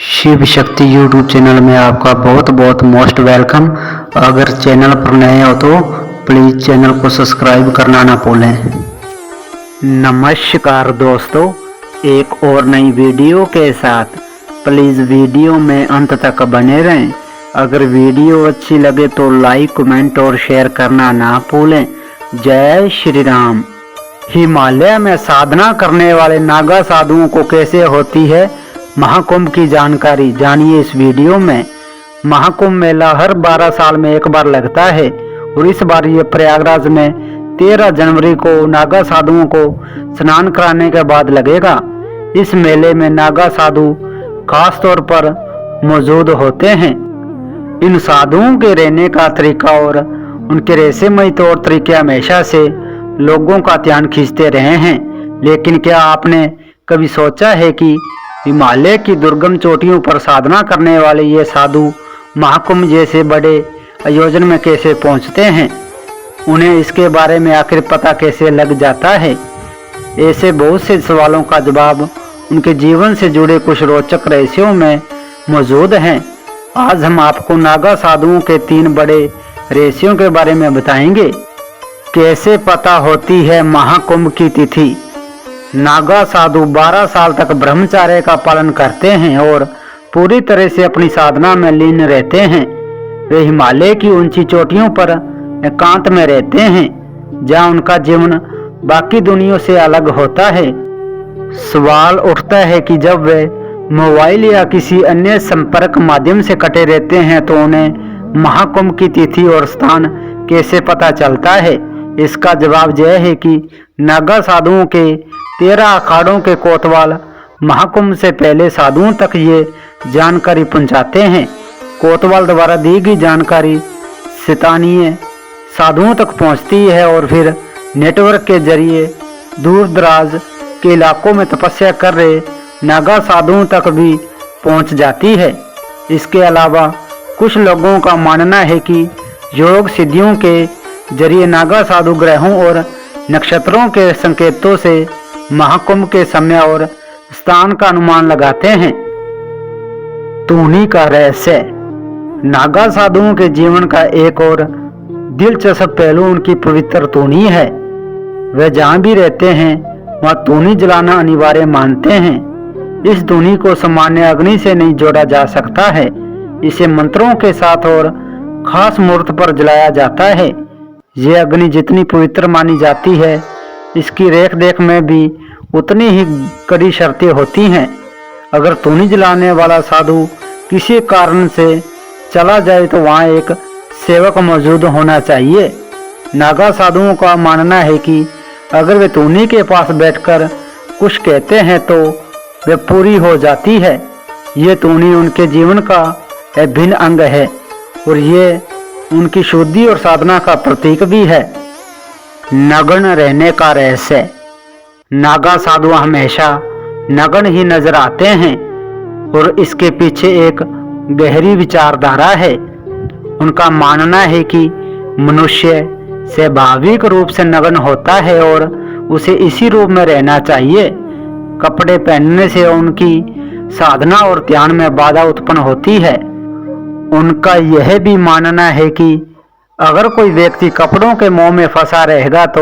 Shiv Shakti YouTube channel में आपका बहुत बहुत मोस्ट वेलकम। अगर चैनल पर नए हो तो प्लीज़ चैनल को सब्सक्राइब करना ना भूलें। नमस्कार दोस्तों, एक और नई वीडियो के साथ प्लीज़ वीडियो में अंत तक बने रहें। अगर वीडियो अच्छी लगे तो लाइक कमेंट और शेयर करना ना भूलें। जय श्री राम। हिमालय में साधना करने वाले नागा साधुओं को कैसे होती है महाकुंभ की जानकारी, जानिए इस वीडियो में। महाकुंभ मेला हर 12 साल में एक बार लगता है और इस बार ये प्रयागराज में 13 जनवरी को नागा साधुओं को स्नान कराने के बाद लगेगा। इस मेले में नागा साधु खास तौर पर मौजूद होते हैं। इन साधुओं के रहने का तरीका और उनके रहस्यमय तौर तरीके हमेशा से लोगों का ध्यान खींचते रहे हैं। लेकिन क्या आपने कभी सोचा है कि हिमालय की दुर्गम चोटियों पर साधना करने वाले ये साधु महाकुंभ जैसे बड़े आयोजन में कैसे पहुंचते हैं? उन्हें इसके बारे में आखिर पता कैसे लग जाता है? ऐसे बहुत से सवालों का जवाब उनके जीवन से जुड़े कुछ रोचक रहस्यों में मौजूद हैं। आज हम आपको नागा साधुओं के 3 बड़े रहस्यों के बारे में बताएंगे। कैसे पता होती है महाकुंभ की तिथि? नागा साधु 12 साल तक ब्रह्मचर्य का पालन करते हैं और पूरी तरह से अपनी साधना में लीन रहते हैं। वे हिमालय की ऊंची चोटियों पर एकांत में रहते हैं, जहां उनका जीवन बाकी दुनिया से अलग होता है। सवाल उठता है कि जब वे मोबाइल या किसी अन्य संपर्क माध्यम से कटे रहते हैं तो उन्हें महाकुंभ की तिथि और स्थान कैसे पता चलता है? इसका जवाब यह है कि नागा साधुओं के 13 अखाड़ों के कोतवाल महाकुंभ से पहले साधुओं तक ये जानकारी पहुंचाते हैं। कोतवाल द्वारा दी गई जानकारी स्थानीय साधुओं तक पहुंचती है और फिर नेटवर्क के जरिए दूर दराज के इलाकों में तपस्या कर रहे नागा साधुओं तक भी पहुंच जाती है। इसके अलावा कुछ लोगों का मानना है कि योग सिद्धियों के जरिए नागा साधु ग्रहों और नक्षत्रों के संकेतों से महाकुंभ के समय और स्थान का अनुमान लगाते हैं। तूनी का रहस्य। नागा साधुओं के जीवन का एक और दिलचस्प पहलू उनकी पवित्र तूनी है। वे जहाँ भी रहते हैं वहाँ तूनी जलाना अनिवार्य मानते हैं। इस तूनी को सामान्य अग्नि से नहीं जोड़ा जा सकता है। इसे मंत्रों के साथ और खास मुहूर्त पर जलाया जाता है। यह अग्नि जितनी पवित्र मानी जाती है, इसकी रेख देख में भी उतनी ही कड़ी शर्तें होती हैं। अगर तूनी जलाने वाला साधु किसी कारण से चला जाए तो वहाँ एक सेवक मौजूद होना चाहिए। नागा साधुओं का मानना है कि अगर वे तूनी के पास बैठकर कुछ कहते हैं तो वे पूरी हो जाती है। ये तूनी उनके जीवन का अभिन्न अंग है और ये उनकी शुद्धि और साधना का प्रतीक भी है। नग्न रहने का रहस्य। नागा साधु हमेशा नग्न ही नजर आते हैं और इसके पीछे एक गहरी विचारधारा है। उनका मानना है कि मनुष्य स्वाभाविक रूप से नग्न होता है और उसे इसी रूप में रहना चाहिए। कपड़े पहनने से उनकी साधना और ध्यान में बाधा उत्पन्न होती है। उनका यह भी मानना है कि अगर कोई व्यक्ति कपड़ों के मोह में फंसा रहेगा तो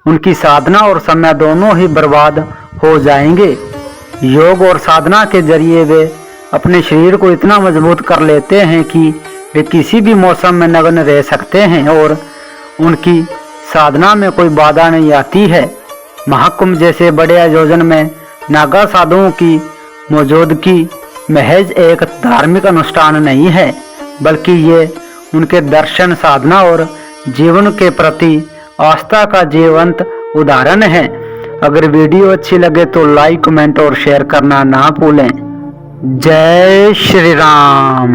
उनकी साधना और समय दोनों ही बर्बाद हो जाएंगे। योग और साधना के जरिए वे अपने शरीर को इतना मजबूत कर लेते हैं कि वे किसी भी मौसम में नग्न रह सकते हैं और उनकी साधना में कोई बाधा नहीं आती है। महाकुंभ जैसे बड़े आयोजन में नागा साधुओं की मौजूदगी महज एक धार्मिक अनुष्ठान नहीं है, बल्कि ये उनके दर्शन, साधना और जीवन के प्रति आस्था का जीवंत उदाहरण है। अगर वीडियो अच्छी लगे तो लाइक कमेंट और शेयर करना ना भूलें। जय श्री राम।